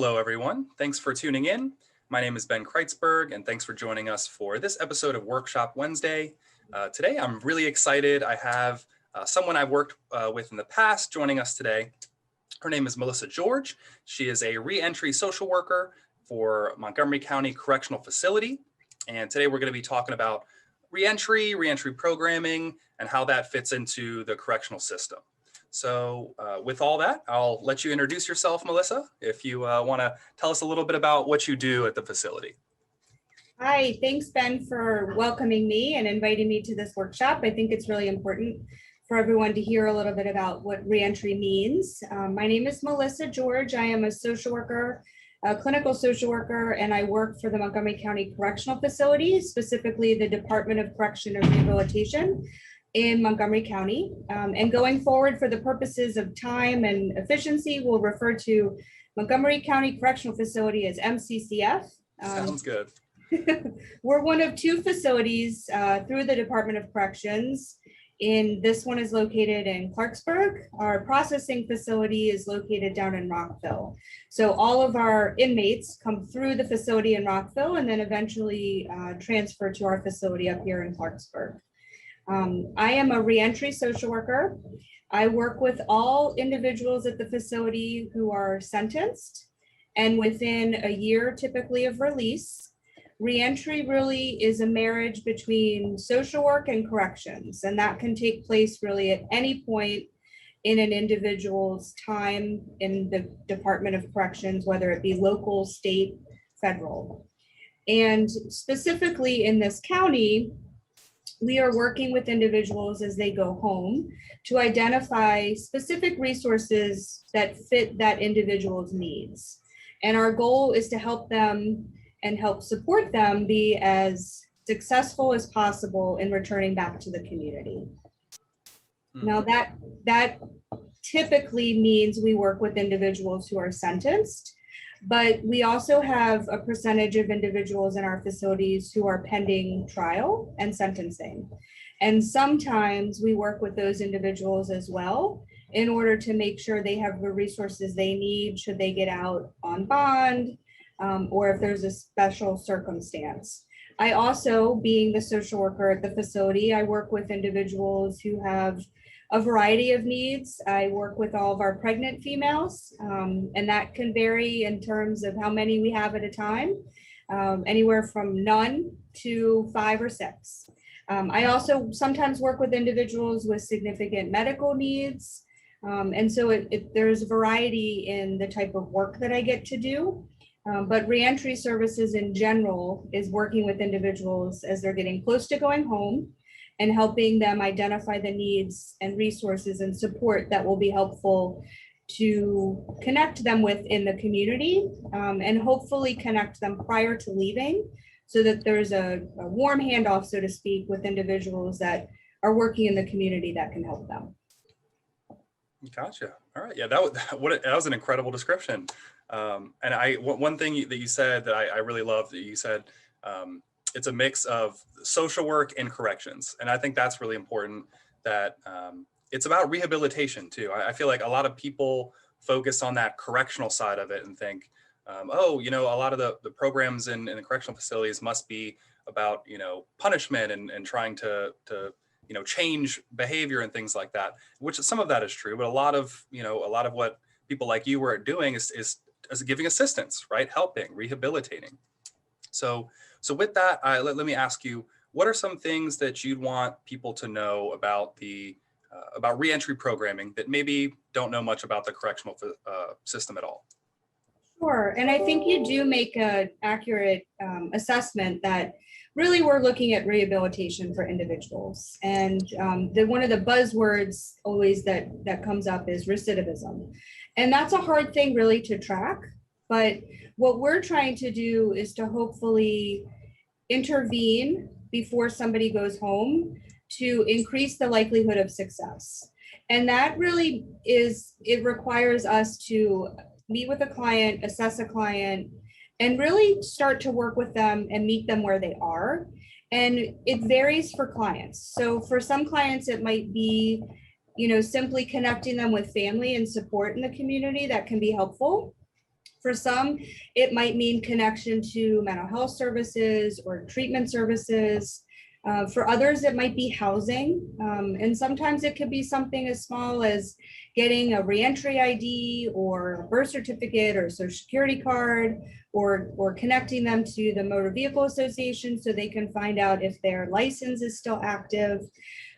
Hello, everyone. Thanks for tuning in. My name is Ben Kreitzberg, and thanks for joining us for this episode of Workshop Wednesday. Today, I'm really excited. I have someone I've worked with in the past joining us today. Her name is Melissa George. She is a reentry social worker for Montgomery County Correctional Facility. And today we're going to be talking about reentry programming, and how that fits into the correctional system. So with all that, I'll let you introduce yourself, Melissa, if you want to tell us a little bit about what you do at the facility. Hi, thanks, Ben, for welcoming me and inviting me to this workshop. I think it's really important for everyone to hear a little bit about what reentry means. My name is Melissa George. I am a social worker, a clinical social worker, and I work for the Montgomery County Correctional Facility, specifically the Department of Correction and Rehabilitation in Montgomery County. And going forward, for the purposes of time and efficiency, we'll refer to Montgomery County Correctional Facility as MCCF. Sounds good. We're one of two facilities through the Department of Corrections. This one is located in Clarksburg. Our processing facility is located down in Rockville. So all of our inmates come through the facility in Rockville and then eventually transfer to our facility up here in Clarksburg. I am a reentry social worker. I work with all individuals at the facility who are sentenced and within a year typically of release. Reentry really is a marriage between social work and corrections, and that can take place really at any point in an individual's time in the Department of Corrections, whether it be local, state, federal. And specifically in this county, we are working with individuals as they go home to identify specific resources that fit that individual's needs. And our goal is to help them and help support them be as successful as possible in returning back to the community. Now that typically means we work with individuals who are sentenced, but we also have a percentage of individuals in our facilities who are pending trial and sentencing. And sometimes we work with those individuals as well in order to make sure they have the resources they need should they get out on bond, or if there's a special circumstance. I also, being the social worker at the facility, I work with individuals who have a variety of needs. I work with all of our pregnant females, and that can vary in terms of how many we have at a time, anywhere from none to 5 or 6. I also sometimes work with individuals with significant medical needs. And so there's variety in the type of work that I get to do. But reentry services in general is working with individuals as they're getting close to going home and helping them identify the needs and resources and support that will be helpful to connect them with in the community, and hopefully connect them prior to leaving so that there's a warm handoff, so to speak, with individuals that are working in the community that can help them. Gotcha. All right. Yeah, that was an incredible description. And one thing that you said that I really loved, that you said, it's a mix of social work and corrections. And I think that's really important, that it's about rehabilitation too. I feel like a lot of people focus on that correctional side of it and think, a lot of the programs in the correctional facilities must be about, punishment and trying to change behavior and things like that, which some of that is true, but a lot of what people like you were doing is giving assistance, right? Helping, rehabilitating. So with that, let me ask you, what are some things that you'd want people to know about about reentry programming that maybe don't know much about the correctional system at all? Sure, and I think you do make an accurate assessment that really we're looking at rehabilitation for individuals. And one of the buzzwords always that comes up is recidivism. And that's a hard thing really to track. But what we're trying to do is to hopefully intervene before somebody goes home to increase the likelihood of success. And that really it requires us to meet with a client, assess a client, and really start to work with them and meet them where they are. And it varies for clients. So for some clients, it might be, simply connecting them with family and support in the community that can be helpful. For some, it might mean connection to mental health services or treatment services. For others, it might be housing. And sometimes it could be something as small as getting a reentry ID or birth certificate or social security card, or connecting them to the Motor Vehicle Association so they can find out if their license is still active.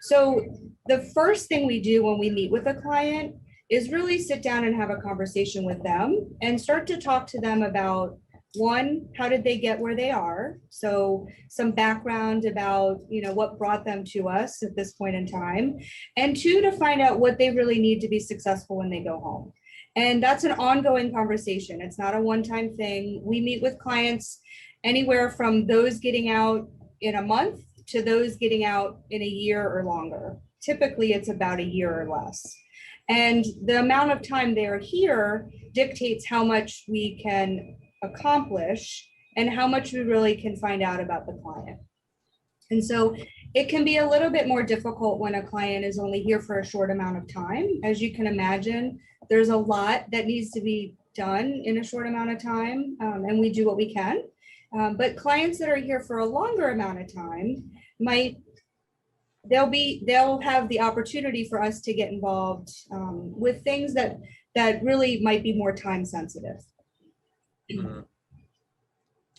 So the first thing we do when we meet with a client is really sit down and have a conversation with them and start to talk to them about, one, how did they get where they are? So some background about, what brought them to us at this point in time. And two, to find out what they really need to be successful when they go home. And that's an ongoing conversation. It's not a one-time thing. We meet with clients anywhere from those getting out in a month to those getting out in a year or longer. Typically, it's about a year or less. And the amount of time they are here dictates how much we can accomplish and how much we really can find out about the client. And so it can be a little bit more difficult when a client is only here for a short amount of time. As you can imagine, there's a lot that needs to be done in a short amount of time, and we do what we can. But clients that are here for a longer amount of time they'll have the opportunity for us to get involved with things that really might be more time sensitive. Mhm.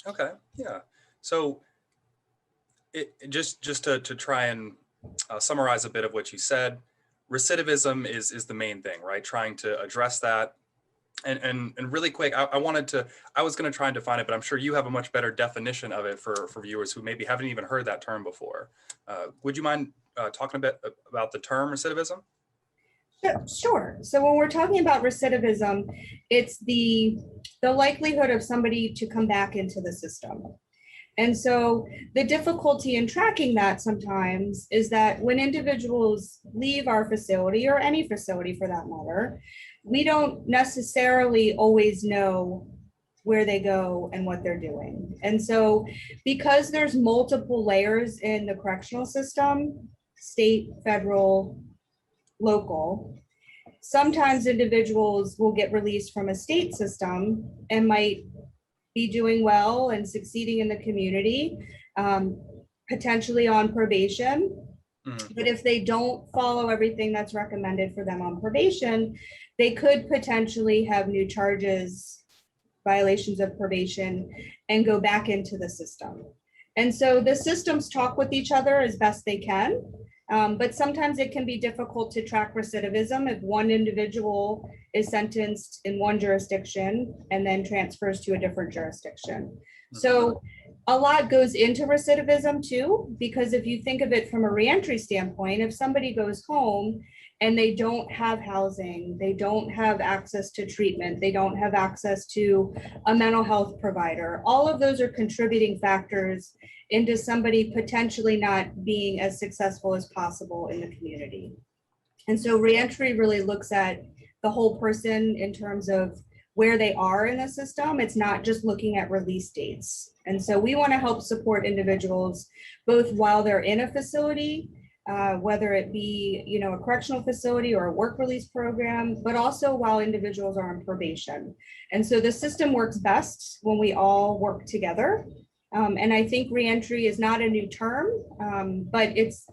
Okay, yeah. So just to try and summarize a bit of what you said, recidivism is the main thing, right? Trying to address that. And really quick, I was going to try and define it, but I'm sure you have a much better definition of it for viewers who maybe haven't even heard that term before. Would you mind talking a bit about the term recidivism? Sure. So when we're talking about recidivism, it's the likelihood of somebody to come back into the system. And so the difficulty in tracking that sometimes is that when individuals leave our facility, or any facility for that matter, we don't necessarily always know where they go and what they're doing. And so because there's multiple layers in the correctional system, state, federal, local, sometimes individuals will get released from a state system and might be doing well and succeeding in the community, potentially on probation. Mhm. But if they don't follow everything that's recommended for them on probation, they could potentially have new charges, violations of probation, and go back into the system. And so the systems talk with each other as best they can. But sometimes it can be difficult to track recidivism if one individual is sentenced in one jurisdiction and then transfers to a different jurisdiction. So a lot goes into recidivism too, because if you think of it from a reentry standpoint, if somebody goes home and they don't have housing, they don't have access to treatment, they don't have access to a mental health provider, all of those are contributing factors into somebody potentially not being as successful as possible in the community. And so reentry really looks at the whole person in terms of where they are in the system. It's not just looking at release dates. And so we want to help support individuals both while they're in a facility, whether it be a correctional facility or a work release program, but also while individuals are on probation. And so the system works best when we all work together. And I think reentry is not a new term, but it's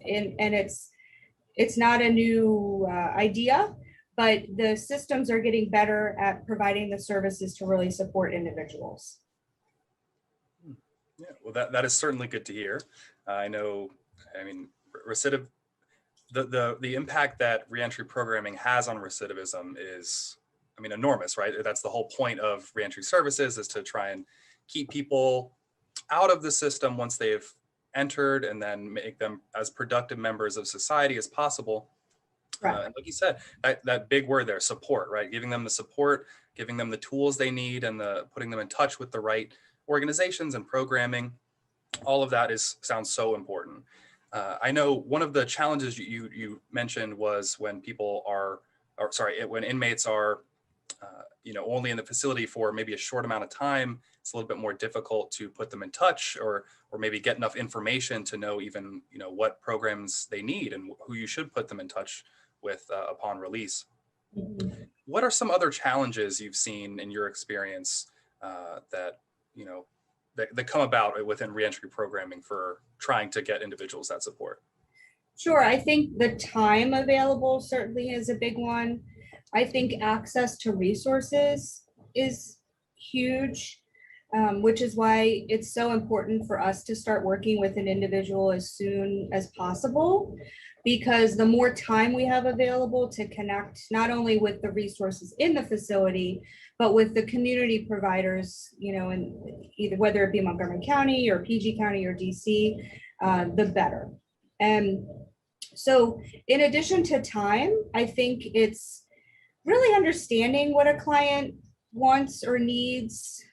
not a new idea, but the systems are getting better at providing the services to really support individuals. Yeah, well, that is certainly good to hear. I know, I mean, recidiv the impact that reentry programming has on recidivism is, I mean, enormous, right? That's the whole point of reentry services, is to try and keep people out of the system once they've entered, and then make them as productive members of society as possible. Right. And like you said, that big word there, support, right? Giving them the support, giving them the tools they need, and putting them in touch with the right organizations and programming. All of that sounds so important. I know one of the challenges you mentioned was when when inmates are only in the facility for maybe a short amount of time. It's a little bit more difficult to put them in touch, or maybe get enough information to know even what programs they need and who you should put them in touch with upon release. Mhm. What are some other challenges you've seen in your experience that, you know, that come about within reentry programming for trying to get individuals that support? Sure, I think the time available certainly is a big one. I think access to resources is huge, which is why it's so important for us to start working with an individual as soon as possible. Because the more time we have available to connect not only with the resources in the facility, but with the community providers, and either whether it be Montgomery County or PG County or DC, the better. And so in addition to time, I think it's really understanding what a client wants or needs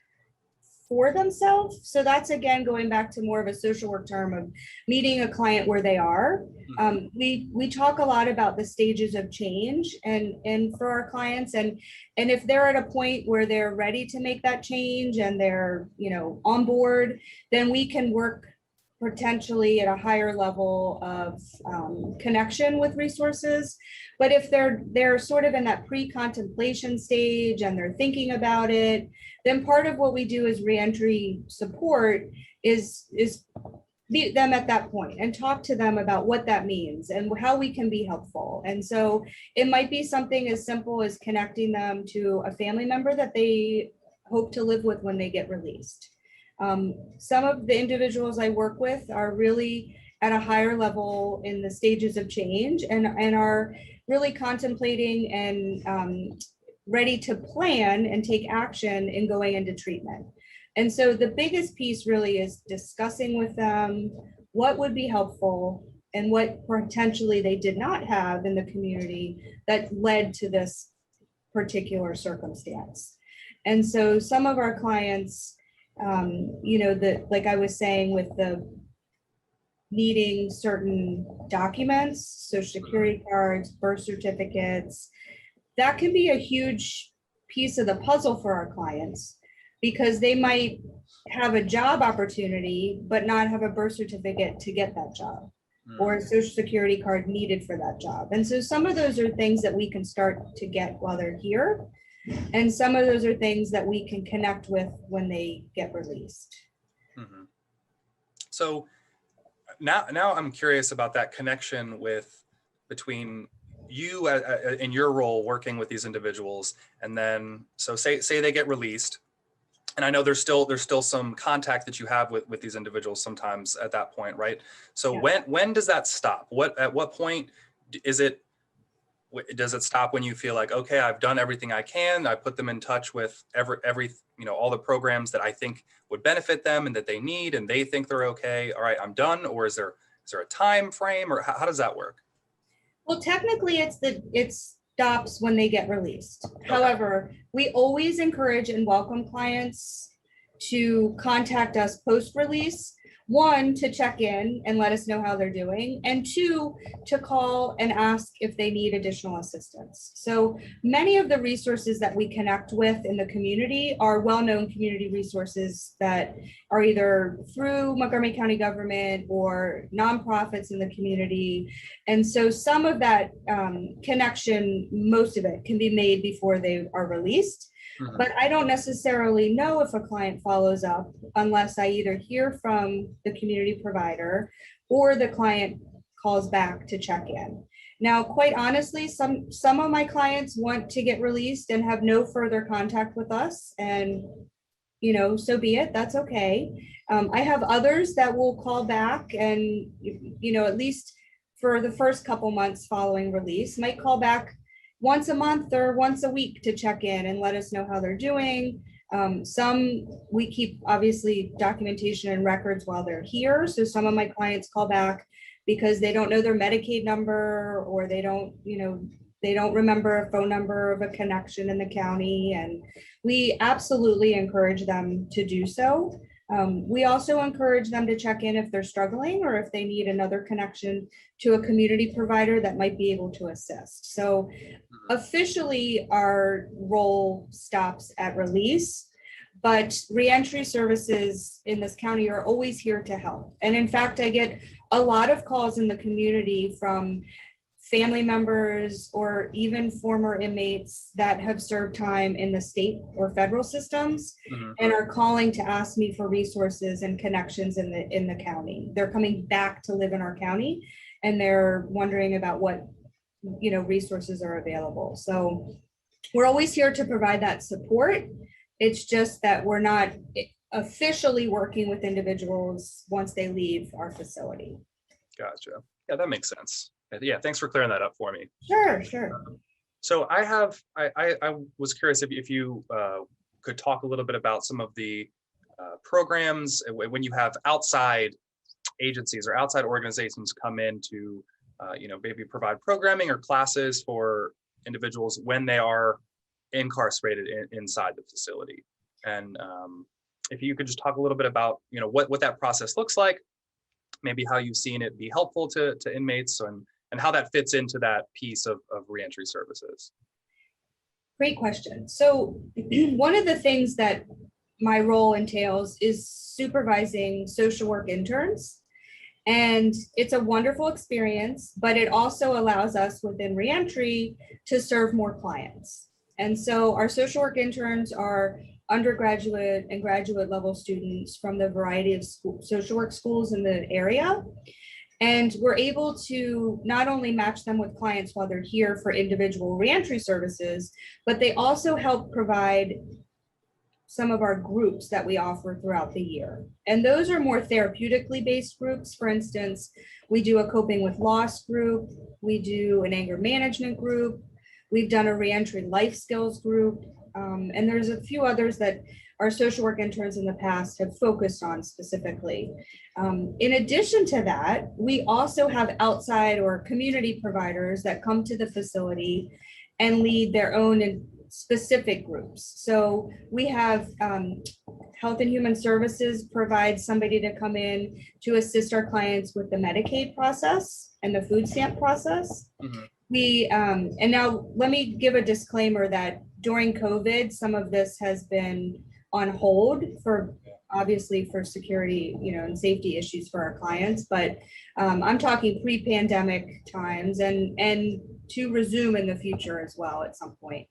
for themselves. So that's again going back to more of a social work term of meeting a client where they are. Mhm. We talk a lot about the stages of change and for our clients, and if they're at a point where they're ready to make that change and they're on board, then we can work potentially at a higher level of connection with resources. But if they're sort of in that pre-contemplation stage and they're thinking about it, then part of what we do as reentry support is meet them at that point and talk to them about what that means and how we can be helpful. And so it might be something as simple as connecting them to a family member that they hope to live with when they get released. Some of the individuals I work with are really at a higher level in the stages of change and are really contemplating and ready to plan and take action in going into treatment. And so the biggest piece really is discussing with them what would be helpful and what potentially they did not have in the community that led to this particular circumstance. And so some of our clients, that like I was saying with the needing certain documents, social security cards, birth certificates, that can be a huge piece of the puzzle for our clients because they might have a job opportunity but not have a birth certificate to get that job or a Mm. social security card needed for that job. And so some of those are things that we can start to get while they're here. And some of those are things that we can connect with when they get released. Mhm. So now I'm curious about that connection with between you in your role working with these individuals, and then so say they get released, and I know there's still some contact that you have with these individuals sometimes at that point, right? So Yeah. when does that stop? At what point is it? Does it stop when you feel like, okay, I've done everything I can, I put them in touch with every all the programs that I think would benefit them and that they need, and they think they're okay, all right, I'm done? Or is there a time frame, or how does that work? Well, technically, it stops when they get released. Okay. However, we always encourage and welcome clients to contact us post-release. One, to check in and let us know how they're doing, and two, to call and ask if they need additional assistance. So many of the resources that we connect with in the community are well-known community resources that are either through Montgomery County government or nonprofits in the community. And so some of that connection, most of it can be made before they are released. Mhm. But I don't necessarily know if a client follows up unless I either hear from the community provider or the client calls back to check in. Now, quite honestly, some of my clients want to get released and have no further contact with us, and so be it. That's okay. I have others that will call back and at least for the first couple months following release, might call back once a month or once a week to check in and let us know how they're doing. Some we keep obviously documentation and records while they're here. So some of my clients call back because they don't know their Medicaid number, or they don't remember a phone number of a connection in the county. And we absolutely encourage them to do so. We also encourage them to check in if they're struggling or if they need another connection to a community provider that might be able to assist. So Mhm. officially, our role stops at release, but reentry services in this county are always here to help. And in fact, I get a lot of calls in the community from family members or even former inmates that have served time in the state or federal systems and are calling to ask me for resources and connections in the county. They're coming back to live in our county and they're wondering about what resources are available. So we're always here to provide that support. It's just that we're not officially working with individuals once they leave our facility. Gotcha. Yeah, that makes sense. Yeah, thanks for clearing that up for me. Sure. So I was curious if you could talk a little bit about some of the programs when you have outside agencies or outside organizations come in to maybe provide programming or classes for individuals when they are incarcerated inside the facility. And if you could just talk a little bit about what that process looks like, maybe how you've seen it be helpful to inmates, and how that fits into that piece of reentry services. Great question. So one of the things that my role entails is supervising social work interns. And it's a wonderful experience, but it also allows us within reentry to serve more clients. And so our social work interns are undergraduate and graduate level students from the variety of social work schools in the area. And we're able to not only match them with clients while they're here for individual reentry services, but they also help provide some of our groups that we offer throughout the year. And those are more therapeutically based groups. For instance, we do a coping with loss group, we do an anger management group, we've done a reentry life skills group, and there's a few others that our social work interns in the past have focused on specifically. In addition to that, we also have outside or community providers that come to the facility and lead their own specific groups. So we have Health and Human Services provide somebody to come in to assist our clients with the Medicaid process and the food stamp process. And now let me give a disclaimer that during COVID, some of this has been on hold for obviously for security, and safety issues for our clients, but I'm talking pre-pandemic times and to resume in the future as well at some point.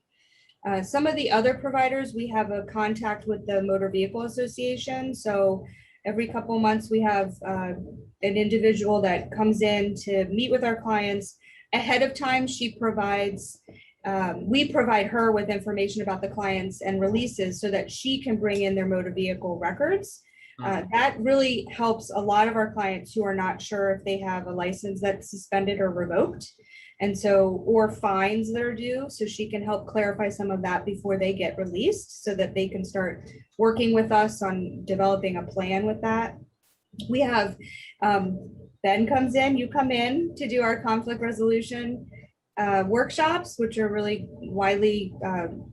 Some of the other providers, we have a contact with the Motor Vehicle Association. So every couple months we have an individual that comes in to meet with our clients. Ahead of time, we provide her with information about the clients and releases so that she can bring in their motor vehicle records. That really helps a lot of our clients who are not sure if they have a license that's suspended or revoked. And so, or fines that are due. So she can help clarify some of that before they get released so that they can start working with us on developing a plan with that. We have, Ben comes in, you come in to do our conflict resolution workshops, which are really widely,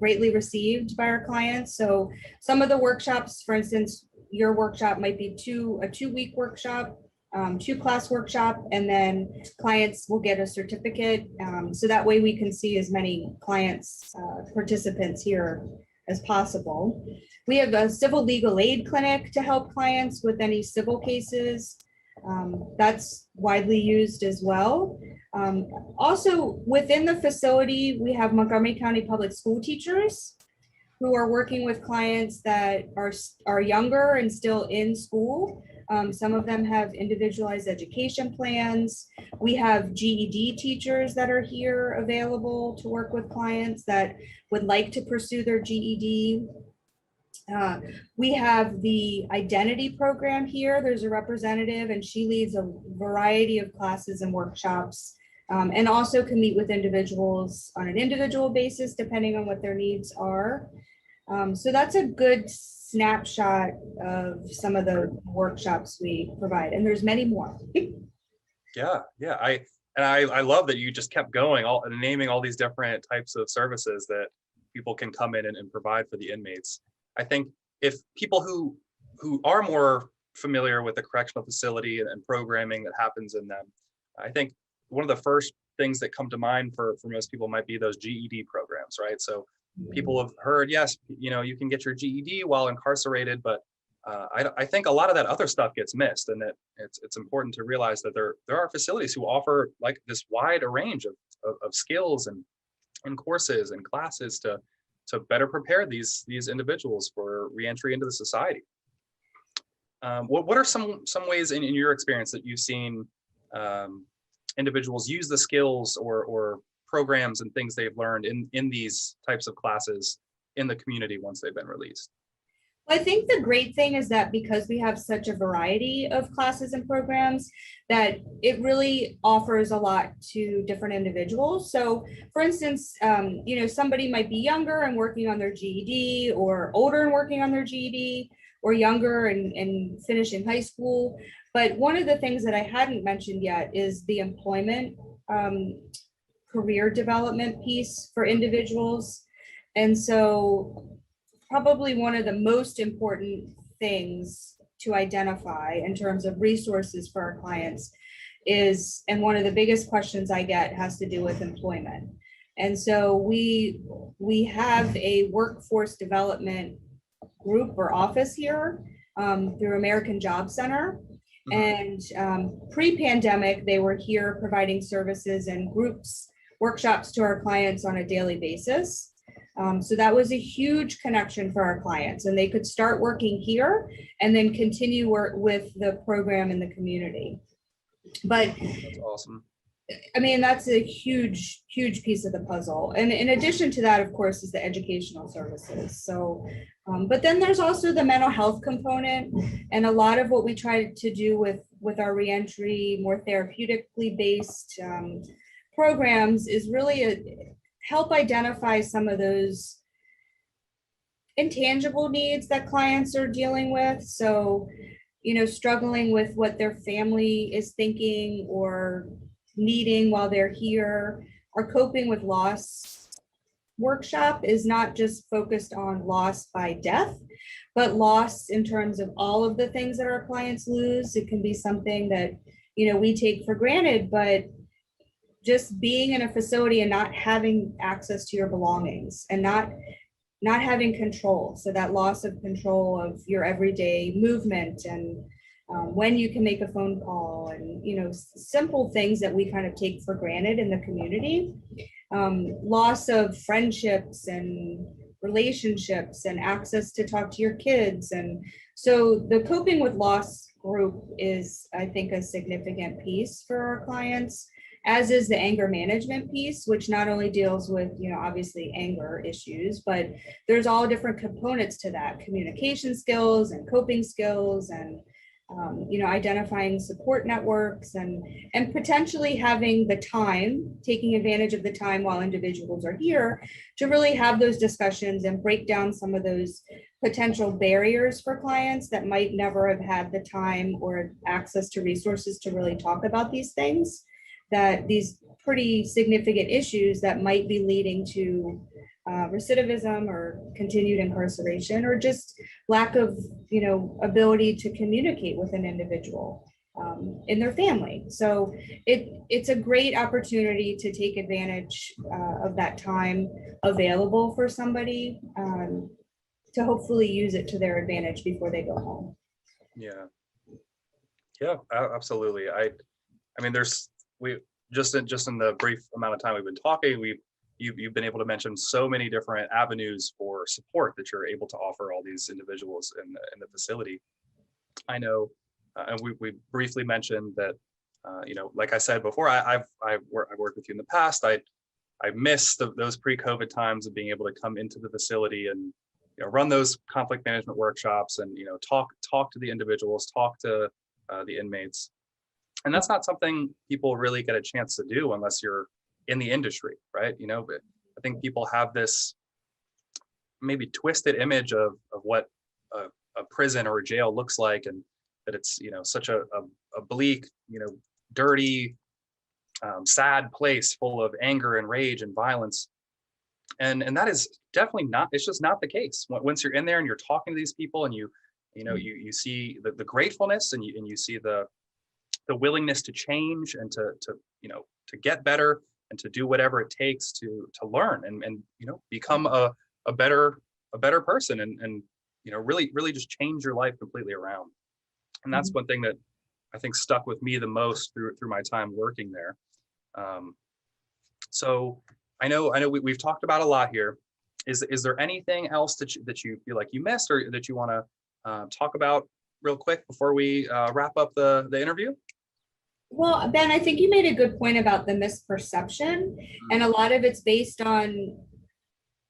greatly received by our clients. So some of the workshops, for instance, your workshop might be a 2-week workshop, 2-class workshop, and then clients will get a certificate. So that way we can see as many clients, participants here as possible. We have a civil legal aid clinic to help clients with any civil cases. That's widely used as well. Also within the facility, we have Montgomery County Public School teachers who are working with clients that are younger and still in school. Some of them have individualized education plans. We have GED teachers that are here available to work with clients that would like to pursue their GED. We have the identity program here. There's a representative and she leads a variety of classes and workshops, and also can meet with individuals on an individual basis depending on what their needs are. So that's a good snapshot of some of the workshops we provide, and there's many more. Yeah. I love that you just kept going, naming all these different types of services that people can come in and provide for the inmates. I think if people who are more familiar with the correctional facility and programming that happens in them, I think one of the first things that come to mind for most people might be those GED programs, right? So people have heard, yes, you can get your GED while incarcerated, but I think a lot of that other stuff gets missed, and that it's important to realize that there are facilities who offer like this wide range of skills and courses and classes to better prepare these individuals for reentry into the society. What are some ways in your experience that you've seen individuals use the skills or programs and things they've learned in these types of classes in the community once they've been released? I think the great thing is that because we have such a variety of classes and programs, that it really offers a lot to different individuals. So for instance, somebody might be younger and working on their GED, or older and working on their GED, or younger and finishing high school. But one of the things that I hadn't mentioned yet is the employment career development piece for individuals. And so probably one of the most important things to identify in terms of resources for our clients is, and one of the biggest questions I get has to do with employment. And so we have a workforce development group or office here through American Job Center. And pre-pandemic, they were here providing services and groups, workshops to our clients on a daily basis. So that was a huge connection for our clients, and they could start working here and then continue work with the program in the community. But that's awesome. I mean, that's a huge piece of the puzzle. And in addition to that, of course, is the educational services. So, but then there's also the mental health component, and a lot of what we try to do with our reentry, more therapeutically based programs is really help identify some of those intangible needs that clients are dealing with. So, struggling with what their family is thinking or needing while they're here. Our coping with loss workshop is not just focused on loss by death, but loss in terms of all of the things that our clients lose. It can be something that, we take for granted, but just being in a facility and not having access to your belongings and not having control. So that loss of control of your everyday movement and when you can make a phone call and, simple things that we kind of take for granted in the community. Loss of friendships and relationships and access to talk to your kids. And so the coping with loss group is, I think, a significant piece for our clients, as is the anger management piece, which not only deals with, obviously anger issues, but there's all different components to that: communication skills and coping skills and, identifying support networks and potentially having the time, taking advantage of the time while individuals are here to really have those discussions and break down some of those potential barriers for clients that might never have had the time or access to resources to really talk about these things, that these pretty significant issues that might be leading to recidivism or continued incarceration, or just lack of, ability to communicate with an individual in their family. So it's a great opportunity to take advantage of that time available for somebody to hopefully use it to their advantage before they go home. Yeah, absolutely. I mean, we just in the brief amount of time we've been talking, you've been able to mention so many different avenues for support that you're able to offer all these individuals in the facility. I know, and we briefly mentioned that, like I said before, I've worked with you in the past. I miss those pre-COVID times of being able to come into the facility and run those conflict management workshops and talk to the individuals, talk to the inmates. And that's not something people really get a chance to do unless you're in the industry, right? But I think people have this maybe twisted image of what a prison or a jail looks like, and that it's such a bleak, dirty, sad place full of anger and rage and violence. And that is definitely not. It's just not the case. Once you're in there and you're talking to these people, and you see the gratefulness, and you see the willingness to change and to get better and to do whatever it takes to learn and become a better person and really just change your life completely around. And that's one thing that I think stuck with me the most through my time working there. So I know we've talked about a lot here. Is there anything else that you feel like you missed, or that you want to talk about real quick before we wrap up the interview? Well, Ben, I think you made a good point about the misperception, and a lot of it's based on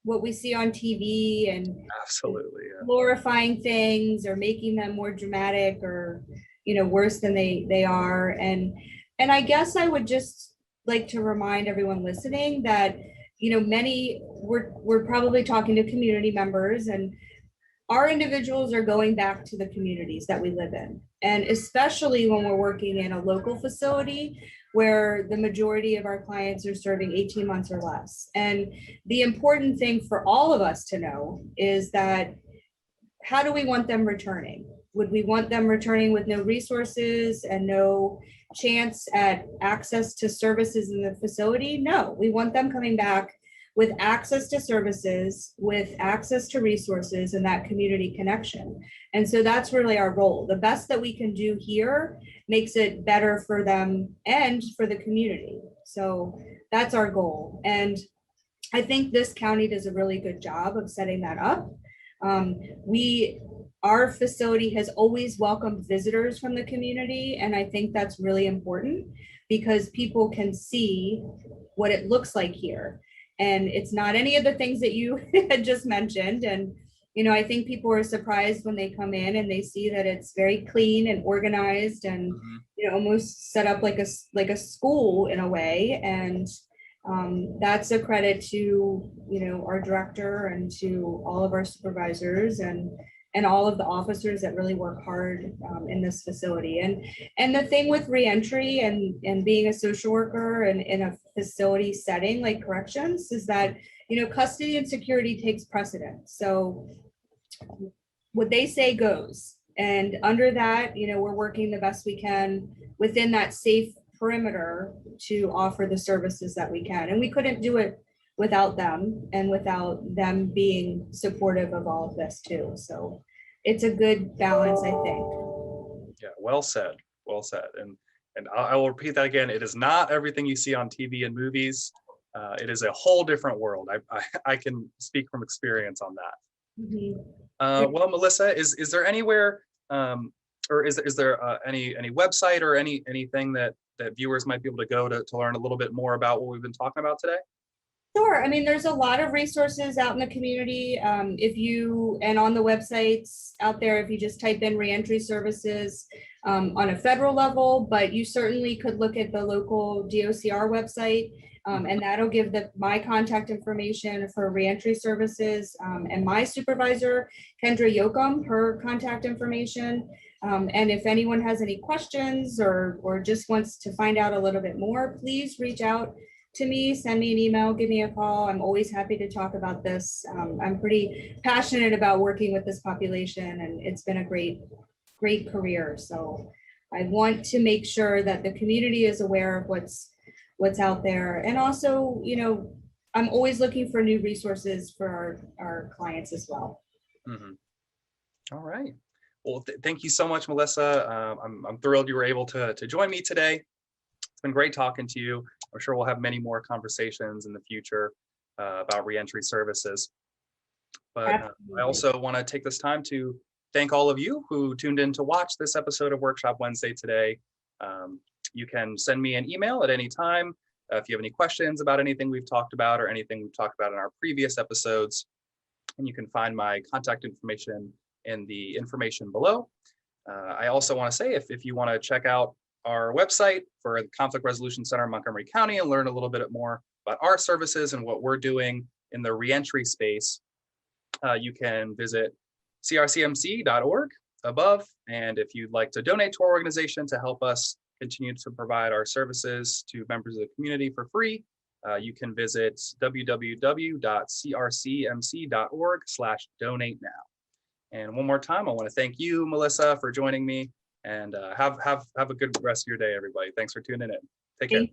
what we see on TV and Absolutely, yeah. glorifying things or making them more dramatic or worse than they are. And I guess I would just like to remind everyone listening that many we're probably talking to community members, and our individuals are going back to the communities that we live in. And especially when we're working in a local facility where the majority of our clients are serving 18 months or less. And the important thing for all of us to know is that, how do we want them returning? Would we want them returning with no resources and no chance at access to services in the facility? No, we want them coming back with access to services, with access to resources, and that community connection. And so that's really our goal. The best that we can do here makes it better for them and for the community. So that's our goal. And I think this county does a really good job of setting that up. Our facility has always welcomed visitors from the community, and I think that's really important because people can see what it looks like here. And it's not any of the things that you had just mentioned. And, I think people are surprised when they come in and they see that it's very clean and organized and, almost set up like a school in a way. And that's a credit to, our director and to all of our supervisors and all of the officers that really work hard in this facility. And the thing with reentry and being a social worker and in a facility setting like corrections is that, custody and security takes precedence. So what they say goes. And under that, we're working the best we can within that safe perimeter to offer the services that we can. And we couldn't do it without them and without them being supportive of all of this too. So it's a good balance, I think. Yeah, well said. Well said. And I will repeat that again. It is not everything you see on TV and movies. It is a whole different world. I can speak from experience on that. Well, Melissa, is there anywhere, or is there any website or anything that viewers might be able to go to learn a little bit more about what we've been talking about today? Sure. I mean, there's a lot of resources out in the community. And on the websites out there, if you just type in reentry services on a federal level, but you certainly could look at the local DOCR website, and that'll give my contact information for reentry services, and my supervisor, Kendra Yoakum, her contact information. And if anyone has any questions or just wants to find out a little bit more, please reach out to me, send me an email, give me a call. I'm always happy to talk about this. I'm pretty passionate about working with this population, and it's been a great career. So I want to make sure that the community is aware of what's out there. And also, I'm always looking for new resources for our clients as well. Mm-hmm. All right. Well, thank you so much, Melissa. I'm thrilled you were able to join me today. It's been great talking to you. I'm sure we'll have many more conversations in the future about reentry services. But I also want to take this time to thank all of you who tuned in to watch this episode of Workshop Wednesday today. You can send me an email at any time if you have any questions about anything we've talked about or anything we've talked about in our previous episodes. And you can find my contact information in the information below. I also want to say, if you want to check out our website for the Conflict Resolution Center in Montgomery County and learn a little bit more about our services and what we're doing in the reentry space, you can visit crcmc.org above. And if you'd like to donate to our organization to help us continue to provide our services to members of the community for free, you can visit www.crcmc.org/donate now. And one more time, I want to thank you, Melissa, for joining me, and have a good rest of your day, everybody. Thanks for tuning in. Take care.